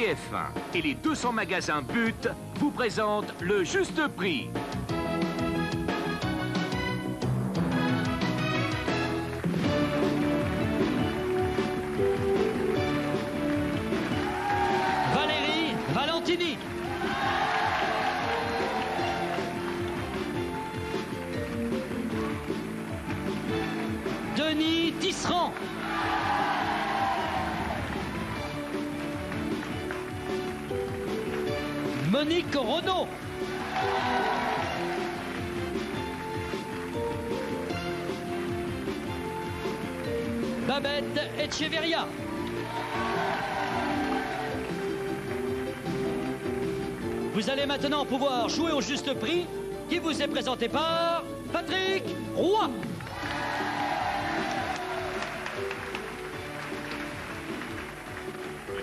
TF1 et les 200 magasins But vous présentent le Juste Prix. Valérie Valentini. Denis Tisserand. Monique Renaud. Babette Echeverria. Vous allez maintenant pouvoir jouer au Juste Prix qui vous est présenté par Patrick Roy.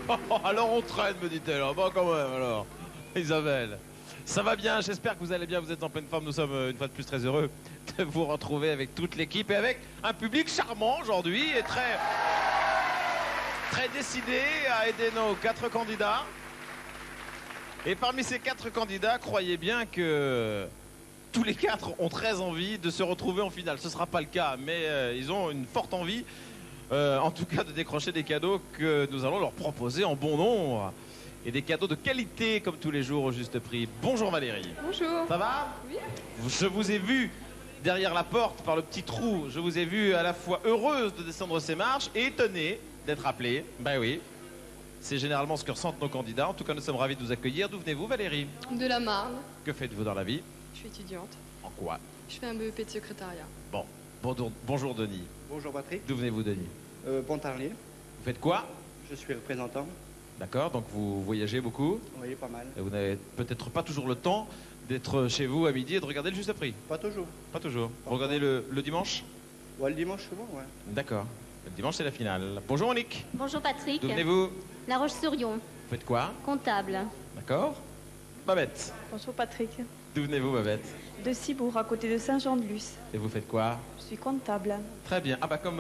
Oh, alors on traîne, me dit-elle. Bon, quand même, alors. Isabelle, ça va bien, j'espère que vous allez bien, vous êtes en pleine forme. Nous sommes une fois de plus très heureux de vous retrouver avec toute l'équipe et avec un public charmant aujourd'hui et très décidé à aider nos 4 candidats. Et parmi ces 4 candidats, croyez bien que tous les 4 ont très envie de se retrouver en finale. Ce ne sera pas le cas, mais ils ont une forte envie, en tout cas, de décrocher des cadeaux que nous allons leur proposer en bon nombre. Et des cadeaux de qualité comme tous les jours au Juste Prix. Bonjour Valérie. Bonjour. Ça va? Oui. Je vous ai vu derrière la porte par le petit trou. Je vous ai vu à la fois heureuse de descendre ces marches et étonnée d'être appelée. Ben oui. C'est généralement ce que ressentent nos candidats. En tout cas, nous sommes ravis de vous accueillir. D'où venez-vous Valérie? De la Marne. Que faites-vous dans la vie? Je suis étudiante. En quoi? Je fais un BEP de secrétariat. Bon. Bonjour Denis. Bonjour Patrick, D'où venez-vous Denis? Pontarlier, Vous faites quoi? je suis représentant. D'accord, donc vous voyagez beaucoup. Oui, pas mal. Et vous n'avez peut-être pas toujours le temps d'être chez vous à midi et de regarder le Juste Prix. Pas toujours. Pas toujours. Vous regardez le dimanche? Ouais, le dimanche souvent, ouais. D'accord. Le dimanche, c'est la finale. Bonjour Monique. Bonjour Patrick. D'où venez-vous? La Roche-sur-Yon, Vous faites quoi? comptable. D'accord. Babette. Bonjour Patrick. D'où venez-vous Babette? De Cibourg, à côté de Saint-Jean-de-Luz. Et vous faites quoi? Je suis comptable. Très bien. Ah bah comme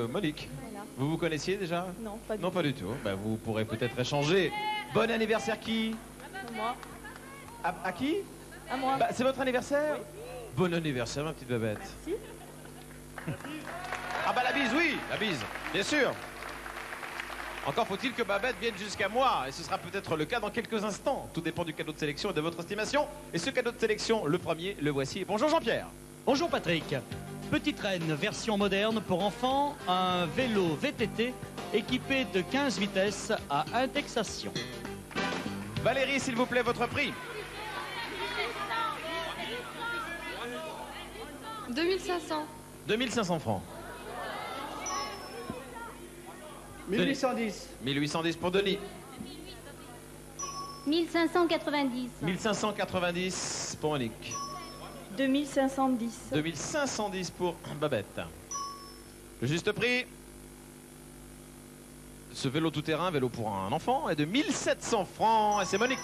Monique. Voilà. Vous vous connaissiez déjà? Non, pas du Non, tout. pas du tout. Bah, vous pourrez peut-être échanger. Bon anniversaire qui? Moi. À qui? À moi. Bah, c'est votre anniversaire? Bon anniversaire ma petite Babette. Merci. Ah bah la bise, oui, la bise, bien sûr. Encore faut-il que Babette vienne jusqu'à moi, et ce sera peut-être le cas dans quelques instants. Tout dépend du cadeau de sélection et de votre estimation. Et ce cadeau de sélection, le premier, le voici. Bonjour Jean-Pierre. Bonjour Patrick. Petite Reine, version moderne pour enfants, un vélo VTT équipé de 15 vitesses à indexation. Valérie, s'il vous plaît, votre prix. 2500. 2500 francs. 1810. 1810 pour Denis. 1590. 1590 pour Monique. 2510. 2510 pour Babette. Le juste prix de ce vélo tout-terrain, vélo pour un enfant, est de 1700 francs. Et c'est Monique.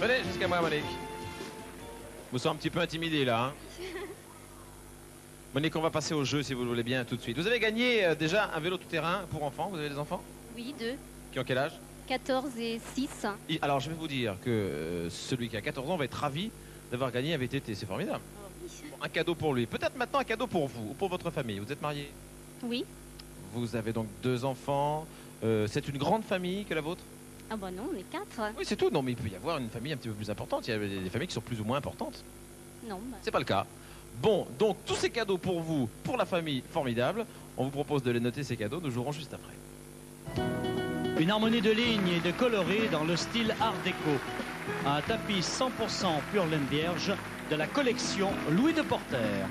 Venez jusqu'à moi, Monique. Vous êtes un petit peu intimidé là. Hein. Monique, on va passer au jeu si vous le voulez bien tout de suite. Vous avez gagné déjà un vélo tout-terrain pour enfants. Vous avez des enfants Oui, 2. qui ont quel âge? 14 et 6. Alors, je vais vous dire que celui qui a 14 ans va être ravi d'avoir gagné un VTT. C'est formidable. Bon, un cadeau pour lui. Peut-être maintenant un cadeau pour vous ou pour votre famille. Vous êtes mariés? Oui. Vous avez donc 2 enfants. C'est une grande famille que la vôtre? Ah bah non, on est 4. Oui, c'est tout. Non, mais il peut y avoir une famille un petit peu plus importante. Il y a des familles qui sont plus ou moins importantes. Non, bah, C'est pas le cas. Bon, donc tous ces cadeaux pour vous, pour la famille, formidable. On vous propose de les noter, ces cadeaux. Nous jouerons juste après. Une harmonie de lignes et de colorés dans le style art déco. Un tapis 100% pure laine vierge de la collection Louis de Porter.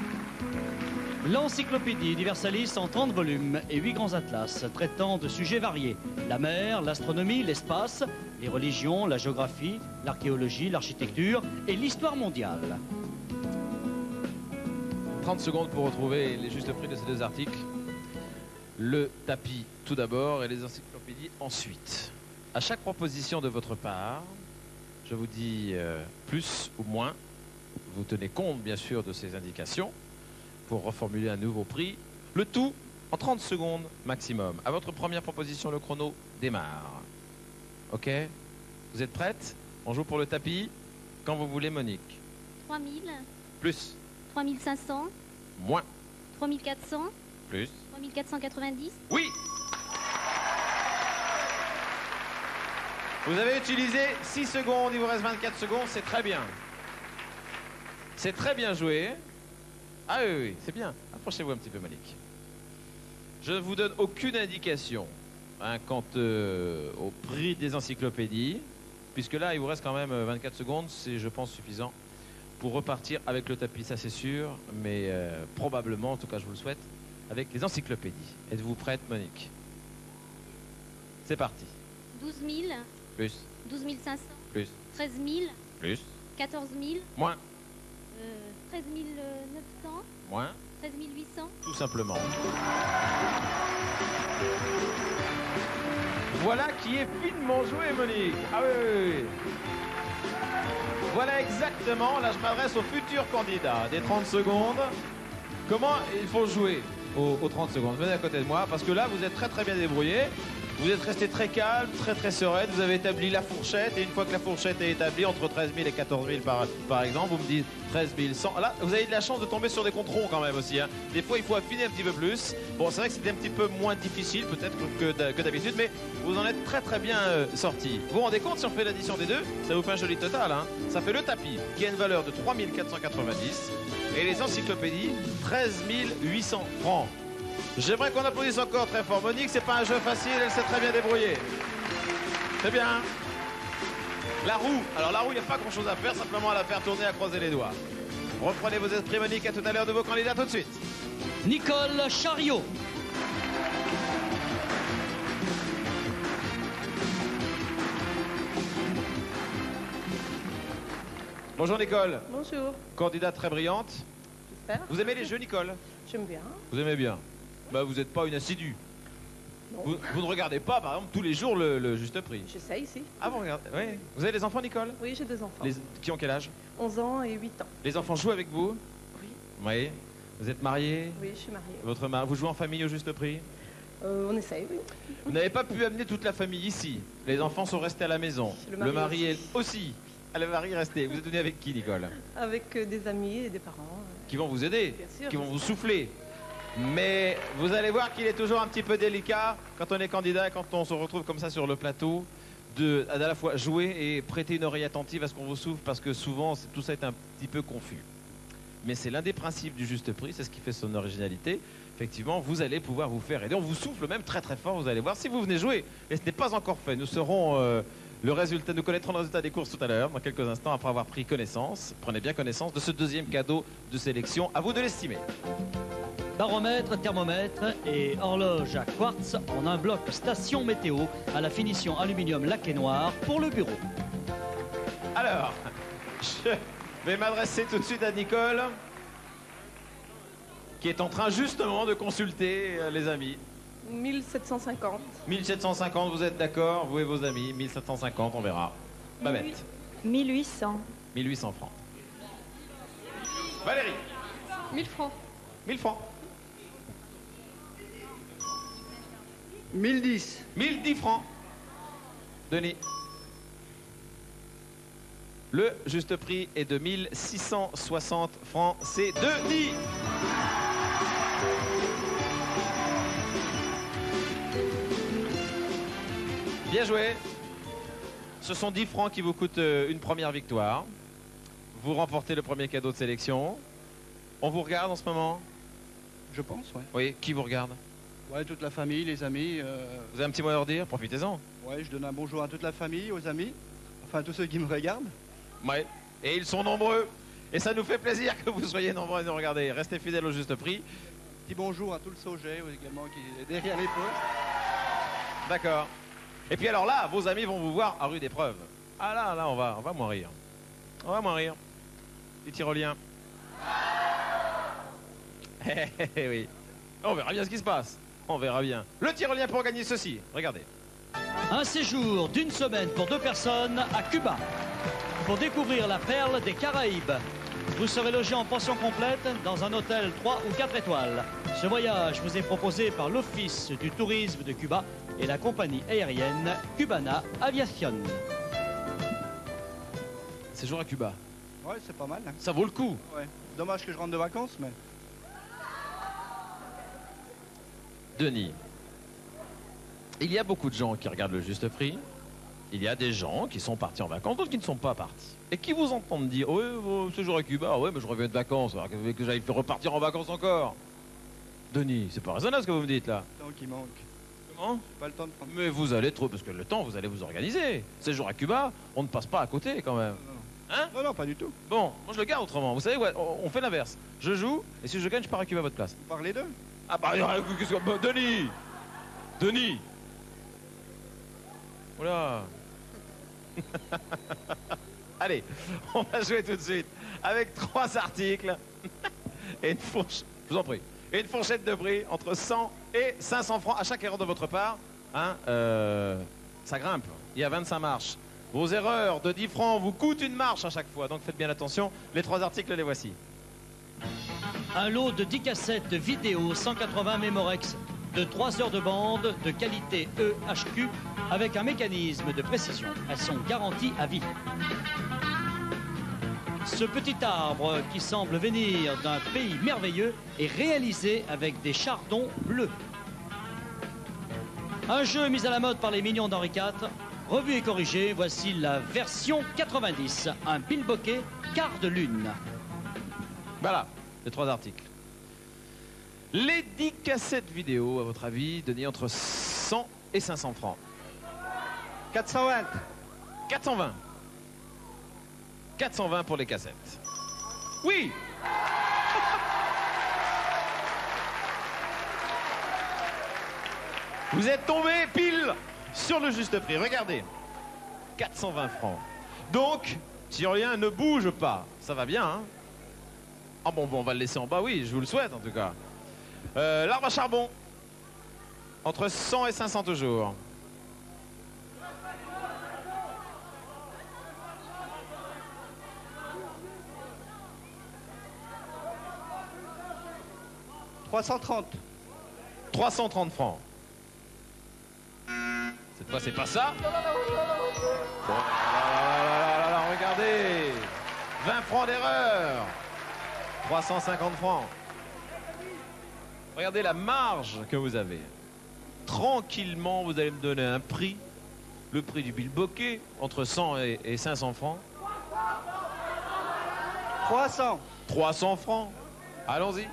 L'encyclopédie Universalis en 30 volumes et 8 grands atlas traitant de sujets variés. La mer, l'astronomie, l'espace, les religions, la géographie, l'archéologie, l'architecture et l'histoire mondiale. 30 secondes pour retrouver les justes prix de ces 2 articles. Le tapis tout d'abord et les encyclopédies ensuite. À chaque proposition de votre part, je vous dis plus ou moins. Vous tenez compte bien sûr de ces indications pour reformuler un nouveau prix Le tout en 30 secondes maximum. À votre première proposition, le chrono démarre. Ok? Vous êtes prête? On joue pour le tapis. Quand vous voulez, Monique. 3000, Plus. 3500, Moins. 3400, Plus. 3490. Oui! Vous avez utilisé 6 secondes, il vous reste 24 secondes, c'est très bien. C'est très bien joué. Ah oui, oui, c'est bien. Approchez-vous un petit peu, Monique. Je ne vous donne aucune indication quant au prix des encyclopédies, puisque là, il vous reste quand même 24 secondes, c'est, je pense, suffisant pour repartir avec le tapis, ça c'est sûr, mais probablement, en tout cas je vous le souhaite, avec les encyclopédies. Êtes-vous prête, Monique? C'est parti. 12 000, Plus. 12 500, Plus. 13 000, Plus. 14 000, Moins. 13 900, Moins. 13 800. Tout simplement. Voilà qui est finement joué, Monique. Ah oui, oui, oui. Voilà exactement, là je m'adresse aux futurs candidats des 30 secondes. Comment il faut jouer aux 30 secondes? Venez à côté de moi, parce que là vous êtes très très bien débrouillés. Vous êtes resté très calme, très très sereine. Vous avez établi la fourchette. Et une fois que la fourchette est établie, entre 13 000 et 14 000 par exemple, vous me dites 13 100. Là, vous avez de la chance de tomber sur des comptes ronds quand même aussi. Hein. Des fois, il faut affiner un petit peu plus. Bon, c'est vrai que c'était un petit peu moins difficile peut-être que d'habitude, mais vous en êtes très très bien sortis. Vous vous rendez compte, si on fait l'addition des deux, ça vous fait un joli total. Hein. Ça fait le tapis, qui a une valeur de 3 490. Et les encyclopédies, 13 800 francs. J'aimerais qu'on applaudisse encore très fort Monique, c'est pas un jeu facile, elle s'est très bien débrouillée. C'est bien. La roue, alors la roue, il n'y a pas grand chose à faire, simplement à la faire tourner, à croiser les doigts. Reprenez vos esprits Monique, à tout à l'heure de vos candidats tout de suite. Nicole Chariot. Bonjour Nicole. Bonjour. Candidate très brillante. J'espère. Vous aimez les jeux Nicole? J'aime bien. Vous aimez bien. Bah vous n'êtes pas une assidue. Non. Vous ne regardez pas par exemple tous les jours le juste prix. J'essaye ici. Ah vous regardez? Oui. Vous avez des enfants Nicole? Oui, j'ai 2 enfants. Qui ont quel âge? 11 ans et 8 ans. Les enfants jouent avec vous? Oui. Oui. Vous êtes mariés? Oui, je suis mariée. Votre mari, vous jouez en famille au juste prix? On essaye, oui. Vous n'avez pas pu amener toute la famille ici. Les enfants sont restés à la maison. Le mari est aussi. Le mari est resté. Vous êtes venu avec qui, Nicole? Avec des amis et des parents. Qui vont vous aider, Bien sûr, qui vont bien vous souffler. Mais vous allez voir qu'il est toujours un petit peu délicat quand on est candidat et quand on se retrouve comme ça sur le plateau à la fois jouer et prêter une oreille attentive à ce qu'on vous souffle parce que souvent tout ça est un petit peu confus. Mais c'est l'un des principes du juste prix, c'est ce qui fait son originalité. Effectivement, vous allez pouvoir vous faire aider. On vous souffle même très très fort, vous allez voir. Si vous venez jouer, et ce n'est pas encore fait, nous serons nous connaîtrons le résultat des courses tout à l'heure, dans quelques instants, après avoir pris connaissance. Prenez bien connaissance de ce deuxième cadeau de sélection. À vous de l'estimer. Baromètre, thermomètre et horloge à quartz en un bloc station météo à la finition aluminium laqué noir pour le bureau. Alors, je vais m'adresser tout de suite à Nicole, qui est en train justement de consulter les amis. 1750. 1750, vous êtes d'accord? Vous et vos amis, 1750, on verra. Babette, 1800. 1800 francs. Valérie, 1000 francs. 1000 francs. 1010. 1010 francs. Denis. Le juste prix est de 1660 francs. C'est Denis. Bien joué. Ce sont 10 francs qui vous coûtent une première victoire. Vous remportez le premier cadeau de sélection. On vous regarde en ce moment? Je pense, ouais. Oui, qui vous regarde? Ouais, toute la famille, les amis. Vous avez un petit mot à leur dire? Profitez-en. Ouais, je donne un bonjour à toute la famille, aux amis. Enfin, tous ceux qui me regardent. Ouais. Et ils sont nombreux. Et ça nous fait plaisir que vous soyez nombreux à nous regarder. Restez fidèles au juste prix. Petit bonjour à tout le Sauget également qui est derrière les postes. D'accord. Et puis alors là, vos amis vont vous voir à rude épreuve. Ah là, on va moins rire. On va moins rire. Les tyroliens. Oui. On verra bien ce qui se passe. On verra bien. Le tyrolien pour gagner ceci. Regardez. Un séjour d'une semaine pour 2 personnes à Cuba pour découvrir la perle des Caraïbes. Vous serez logé en pension complète dans un hôtel 3 ou 4 étoiles. Ce voyage vous est proposé par l'Office du tourisme de Cuba et la compagnie aérienne Cubana Aviación. Séjour à Cuba. Ouais, c'est pas mal. Hein. Ça vaut le coup. Ouais. Dommage que je rentre de vacances, mais... Denis, il y a beaucoup de gens qui regardent le juste prix. Il y a des gens qui sont partis en vacances, d'autres qui ne sont pas partis. Et qui vous entendent dire, oui, séjour à Cuba, ouais, mais je reviens de vacances, alors que j'aille repartir en vacances encore. Denis, c'est pas raisonnable ce que vous me dites là. Le temps qui manque. Comment? Pas le temps de prendre. Mais vous allez trop, parce que le temps, vous allez vous organiser. Séjour à Cuba, on ne passe pas à côté quand même. Hein? Non, non, pas du tout. Bon, moi je le garde autrement. Vous savez, ouais, on fait l'inverse. Je joue, et si je gagne, je pars à Cuba à votre place. Vous parlez d'eux. Ah bah, qu'est-ce que... Denis! Denis! Oula! Allez, on va jouer tout de suite avec 3 articles et une fourchette, je vous en prie, et une fourchette de prix entre 100 et 500 francs à chaque erreur de votre part. Hein, ça grimpe, il y a 25 marches. Vos erreurs de 10 francs vous coûtent une marche à chaque fois, donc faites bien attention. Les 3 articles, les voici. Un lot de 10 cassettes vidéo 180 Memorex de 3 heures de bande de qualité EHQ avec un mécanisme de précision. Elles sont garanties à vie. Ce petit arbre qui semble venir d'un pays merveilleux est réalisé avec des chardons bleus. Un jeu mis à la mode par les mignons d'Henri IV. Revu et corrigé, voici la version 90. Un bilboquet quart de lune. Voilà, les 3 articles. Les 10 cassettes vidéo, à votre avis, données entre 100 et 500 francs. 420. 420. 420 pour les cassettes. Oui! Vous êtes tombé pile sur le juste prix. Regardez. 420 francs. Donc, Tyrolien ne bouge pas. Ça va bien, hein? Ah bon, on va le laisser en bas, oui, je vous le souhaite en tout cas. L'arbre à charbon. Entre 100 et 500 toujours. « 330. 330 francs. Cette fois, c'est pas ça. Bon, là, regardez. 20 francs d'erreur. 350 francs. Regardez la marge que vous avez. Tranquillement, vous allez me donner un prix. Le prix du bilboquet, entre 100 et 500 francs. 300. 300 francs. Allons-y.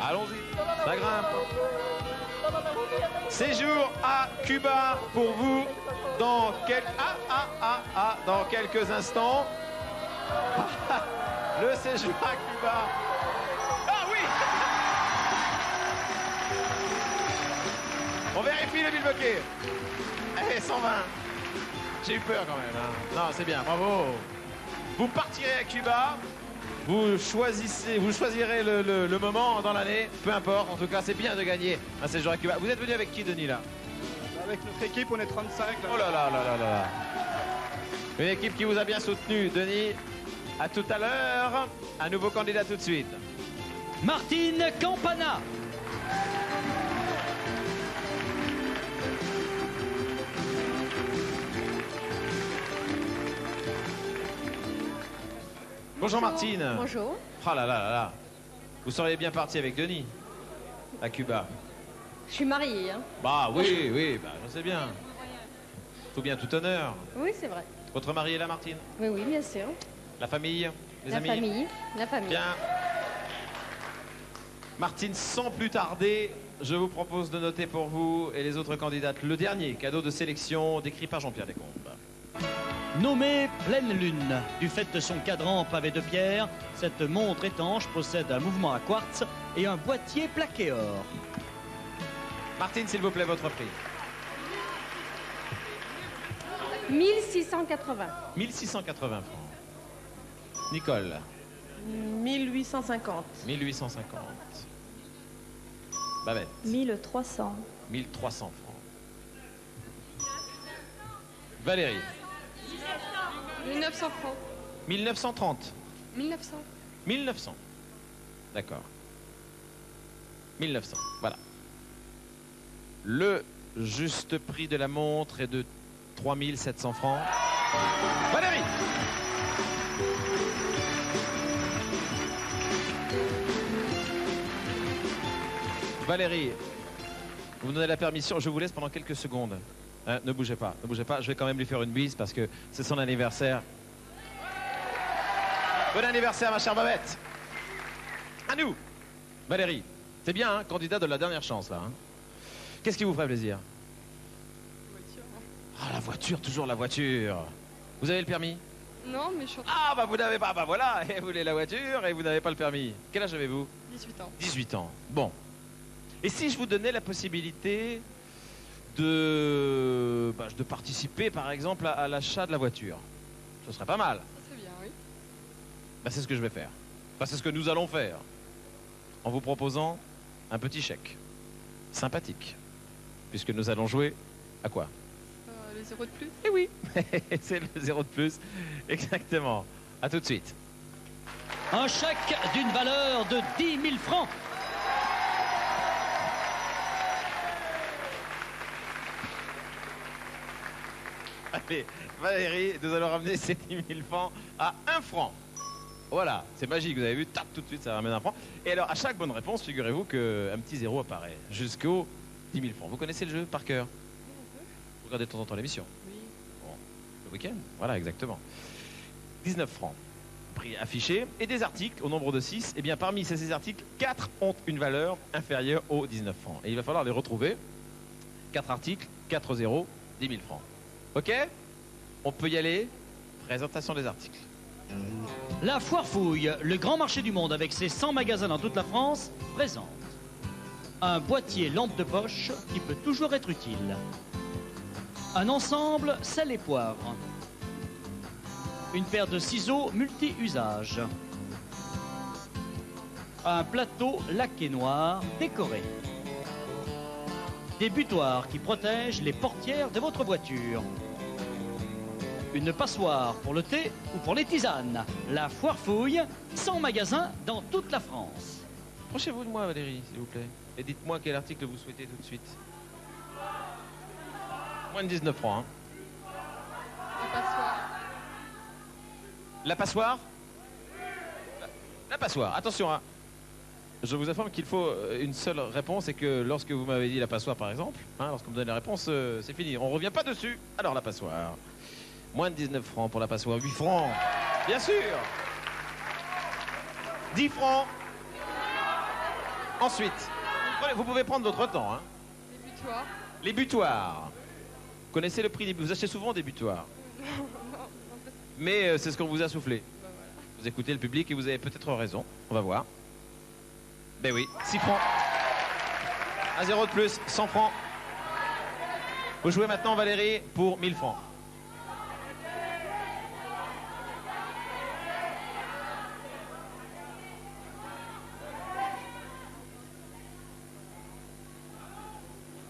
Allons-y. Ça grimpe. Séjour à Cuba pour vous dans, dans quelques instants. Le séjour à Cuba. Ah oui! On vérifie le bilboquet. Allez, 120. J'ai eu peur quand même. Hein. Non, c'est bien, bravo. Vous partirez à Cuba. Vous choisirez le moment dans l'année. Peu importe, en tout cas, c'est bien de gagner un séjour à Cuba. Vous êtes venu avec qui, Denis, là? Avec notre équipe, on est 35. Là. Oh là là là là là. Une équipe qui vous a bien soutenu, Denis. À tout à l'heure. Un nouveau candidat tout de suite. Martine Campana. Bonjour Martine. Bonjour. Ah là là là là. Vous seriez bien parti avec Denis à Cuba. Je suis mariée. Hein. Bah oui, oui, bah, je sais bien. Tout bien, tout honneur. Oui, c'est vrai. Votre mari est là, Martine? Oui, oui, bien sûr. La famille? Les La amis? famille. La famille. Bien. Martine, sans plus tarder, je vous propose de noter pour vous et les autres candidates le dernier cadeau de sélection décrit par Jean-Pierre Descombes. Nommée Pleine Lune, du fait de son cadran pavé de pierre, cette montre étanche possède un mouvement à quartz et un boîtier plaqué or. Martine, s'il vous plaît, votre prix. 1680. 1680 francs. Nicole, 1850. 1850. Babette, 1300. 1300 francs. Valérie, 1900 francs. 1930. 1900. 1900. D'accord. 1900, voilà. Le juste prix de la montre est de 3700 francs. Valérie! Valérie, vous me donnez la permission, je vous laisse pendant quelques secondes. Hein, ne bougez pas, je vais quand même lui faire une bise parce que c'est son anniversaire. Bon anniversaire, ma chère Babette. À nous. Valérie, c'est bien, hein, candidat de la dernière chance, là. Hein. Qu'est-ce qui vous ferait plaisir? Ah, la voiture, toujours la voiture. Vous avez le permis? Non, mais je suis en Ah, bah vous n'avez pas, bah voilà, et vous voulez la voiture et vous n'avez pas le permis. Quel âge avez-vous? 18 ans. 18 ans. Bon. Et si je vous donnais la possibilité de participer, par exemple, à l'achat de la voiture? Ce serait pas mal. Ça serait bien, oui. Ben, c'est ce que je vais faire. Enfin, c'est ce que nous allons faire. En vous proposant un petit chèque. Sympathique. Puisque nous allons jouer à quoi? Les 0 de plus. Eh oui, c'est le 0 de plus. Exactement. À tout de suite. Un chèque d'une valeur de 10 000 francs. Allez, Valérie, nous allons ramener ces 10 000 francs à 1 franc. Voilà, c'est magique, vous avez vu, tac, tout de suite, ça ramène 1 franc. Et alors, à chaque bonne réponse, figurez-vous qu'un petit zéro apparaît jusqu'aux 10 000 francs. Vous connaissez le jeu par cœur? Vous regardez de temps en temps l'émission? Oui. Bon, le week-end, voilà, exactement. 19 francs, prix affiché. Et des articles, au nombre de 6. Eh bien, parmi ces articles, 4 ont une valeur inférieure aux 19 francs. Et il va falloir les retrouver. 4 articles, 4 zéros, 10 000 francs. Ok? On peut y aller. Présentation des articles. La Foire Fouille, le grand marché du monde avec ses 100 magasins dans toute la France, présente un boîtier lampe de poche qui peut toujours être utile. Un ensemble sel et poivre. Une paire de ciseaux multi-usage. Un plateau laqué noir décoré. Des butoirs qui protègent les portières de votre voiture. Une passoire pour le thé ou pour les tisanes. La Foire Fouille, 100 magasins dans toute la France. Approchez-vous de moi, Valérie, s'il vous plaît. Et dites-moi quel article vous souhaitez tout de suite. Moins de 19 francs. Hein. La passoire. La passoire? La passoire. Attention, hein. Je vous informe qu'il faut une seule réponse et que lorsque vous m'avez dit la passoire, par exemple, hein, lorsque vous me donnez la réponse, c'est fini. On ne revient pas dessus. Alors, la passoire. Moins de 19 francs pour la passoire. 8 francs. Bien sûr. 10 francs. Ensuite, vous pouvez prendre votre temps. Hein. Les butoirs. Les butoirs. Vous connaissez le prix des butoirs? Vous achetez souvent des butoirs? Mais c'est ce qu'on vous a soufflé. Bah, voilà. Vous écoutez le public et vous avez peut-être raison. On va voir. Ben oui, 6 francs. Un zéro de plus, 100 francs. Vous jouez maintenant, Valérie, pour 1000 francs.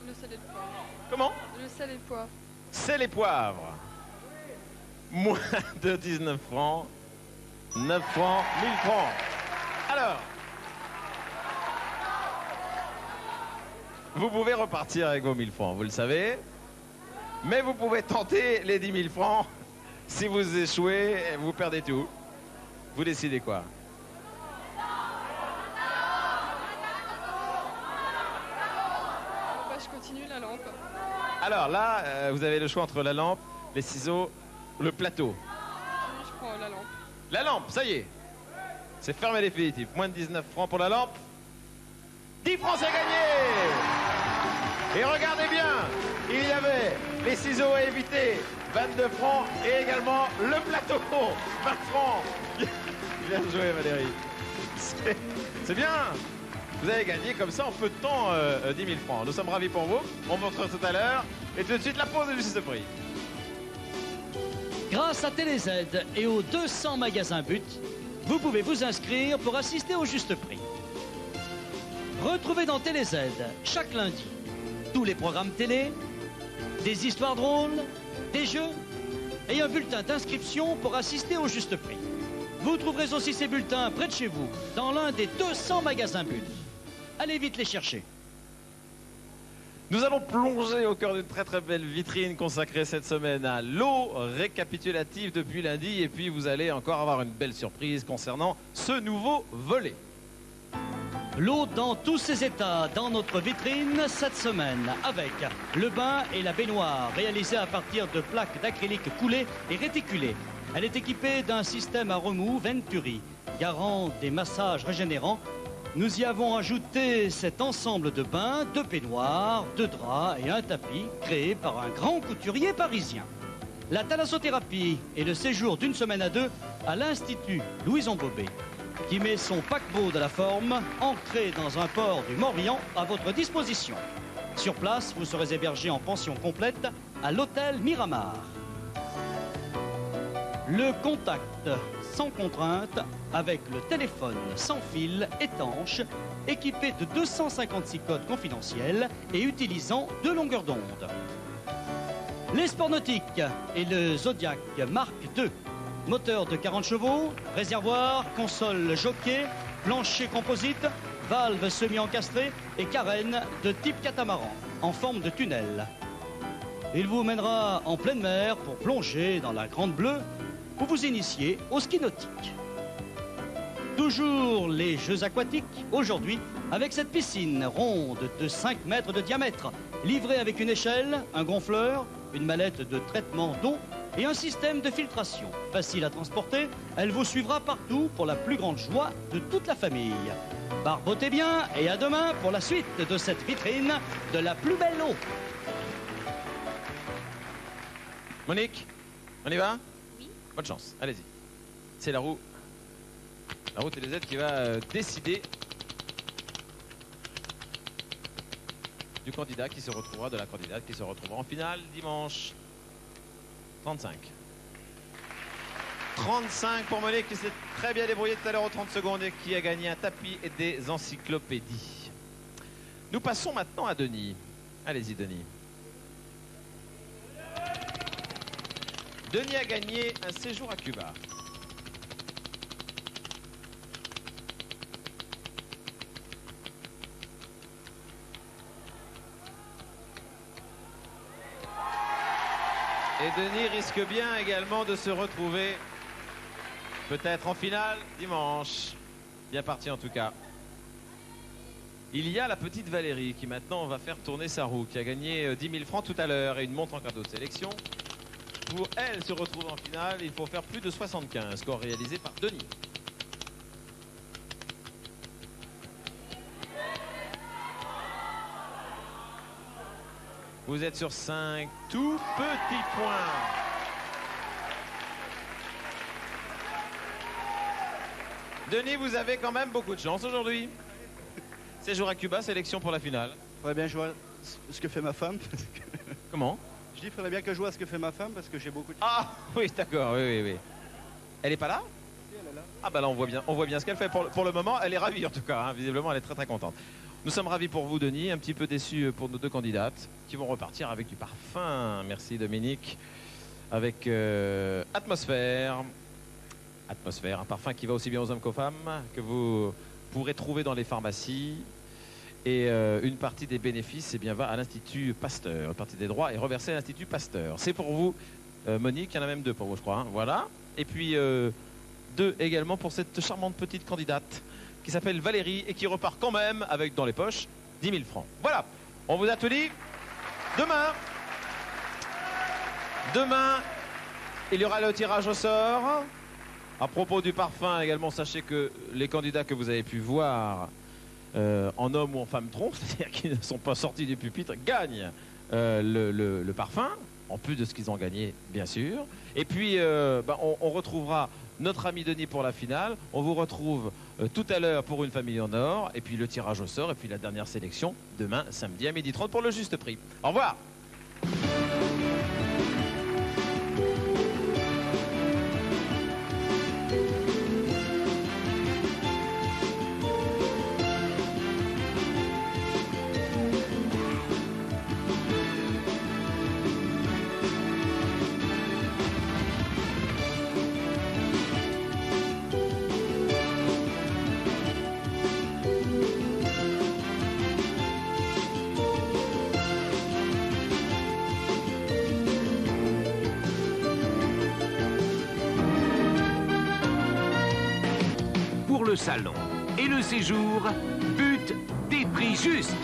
Le sel et le poivre. Comment? Le sel et le poivre. C'est les poivres. Moins de 19 francs. 9 francs, 1000 francs. Alors, vous pouvez repartir avec vos 1000 francs, vous le savez. Mais vous pouvez tenter les 10 000 francs. Si vous échouez, vous perdez tout. Vous décidez quoi? Bah, je continue la lampe. Alors là, vous avez le choix entre la lampe, les ciseaux, le plateau. Je prends la lampe. La lampe, ça y est. C'est fermé définitif. Moins de 19 francs pour la lampe. 10 francs, c'est gagné. Et regardez bien, il y avait les ciseaux à éviter, 22 francs, et également le plateau, 20 francs. Bien joué, Valérie. C'est bien. Vous avez gagné comme ça en peu de temps 10 000 francs. Nous sommes ravis pour vous. On montre tout à l'heure. Et tout de suite, la pause de juste prix. Grâce à TéléZ et aux 200 magasins But, vous pouvez vous inscrire pour assister au juste prix. Retrouvez dans TéléZ chaque lundi tous les programmes télé, des histoires drôles, des jeux et un bulletin d'inscription pour assister au juste prix. Vous trouverez aussi ces bulletins près de chez vous, dans l'un des 200 magasins Buts. Allez vite les chercher. Nous allons plonger au cœur d'une très très belle vitrine consacrée cette semaine à l'eau récapitulative depuis lundi. Et puis vous allez encore avoir une belle surprise concernant ce nouveau volet. L'eau dans tous ses états dans notre vitrine cette semaine avec le bain et la baignoire réalisés à partir de plaques d'acrylique coulées et réticulées. Elle est équipée d'un système à remous Venturi, garant des massages régénérants. Nous y avons ajouté cet ensemble de bains, de peignoirs, de draps et un tapis créé par un grand couturier parisien. La thalassothérapie est le séjour d'une semaine à deux à l'Institut Louison Bobet, qui met son paquebot de la forme, ancré dans un port du Morbihan, à votre disposition. Sur place, vous serez hébergé en pension complète à l'hôtel Miramar. Le contact sans contrainte avec le téléphone sans fil étanche, équipé de 256 codes confidentiels et utilisant 2 longueurs d'onde. Les sports nautiques et le Zodiac Mark II. Moteur de 40 chevaux, réservoir, console jockey, plancher composite, valve semi-encastrée et carène de type catamaran, en forme de tunnel. Il vous mènera en pleine mer pour plonger dans la Grande Bleue ou vous initier au ski nautique. Toujours les jeux aquatiques, aujourd'hui, avec cette piscine ronde de 5 mètres de diamètre, livrée avec une échelle, un gonfleur, une mallette de traitement d'eau et un système de filtration. Facile à transporter, elle vous suivra partout pour la plus grande joie de toute la famille. Barbotez bien et à demain pour la suite de cette vitrine de la plus belle eau. Monique, on y va? Oui. Bonne chance, allez-y. C'est la roue TDZ qui va décider du candidat qui se retrouvera, de la candidate qui se retrouvera en finale dimanche. 35. 35 pour Monique qui s'est très bien débrouillée tout à l'heure aux 30 secondes et qui a gagné un tapis et des encyclopédies. Nous passons maintenant à Denis. Allez-y Denis. Denis a gagné un séjour à Cuba. Et Denis risque bien également de se retrouver peut-être en finale dimanche. Bien parti en tout cas. Il y a la petite Valérie qui maintenant va faire tourner sa roue, qui a gagné 10 000 francs tout à l'heure et une montre en cadeau de sélection. Pour elle se retrouver en finale, il faut faire plus de 75, score réalisé par Denis. Vous êtes sur 5 tout petits points. Denis, vous avez quand même beaucoup de chance aujourd'hui. Séjour à Cuba, sélection pour la finale. Il faudrait bien jouer à ce que fait ma femme. Comment? Je dis, il faudrait bien que je joue à ce que fait ma femme parce que j'ai beaucoup de... Ah, oui, d'accord, oui. Elle est pas là? Si, elle est là. Ah bah là, on voit bien ce qu'elle fait. Pour le moment, elle est ravie en tout cas. Hein. Visiblement, elle est très très contente. Nous sommes ravis pour vous, Denis. Un petit peu déçus pour nos deux candidates qui vont repartir avec du parfum. Merci, Dominique. Avec Atmosphère. Atmosphère, un parfum qui va aussi bien aux hommes qu'aux femmes, que vous pourrez trouver dans les pharmacies. Et une partie des bénéfices va à l'Institut Pasteur. Une partie des droits est reversée à l'Institut Pasteur. C'est pour vous, Monique. Il y en a même 2 pour vous, je crois. Hein. Voilà. Et puis 2 également pour cette charmante petite candidate qui s'appelle Valérie et qui repart quand même avec dans les poches 10 000 francs. Voilà, on vous a tout dit. Demain, il y aura le tirage au sort. À propos du parfum également, sachez que les candidats que vous avez pu voir en homme ou en femme tronc, c'est-à-dire qui ne sont pas sortis du pupitre, gagnent le parfum, en plus de ce qu'ils ont gagné, bien sûr. Et puis, on retrouvera notre ami Denis pour la finale. On vous retrouve tout à l'heure pour une famille en or. Et puis le tirage au sort. Et puis la dernière sélection demain, samedi à 12h30 pour le juste prix. Au revoir. de salon. Et le séjour, but des prix justes.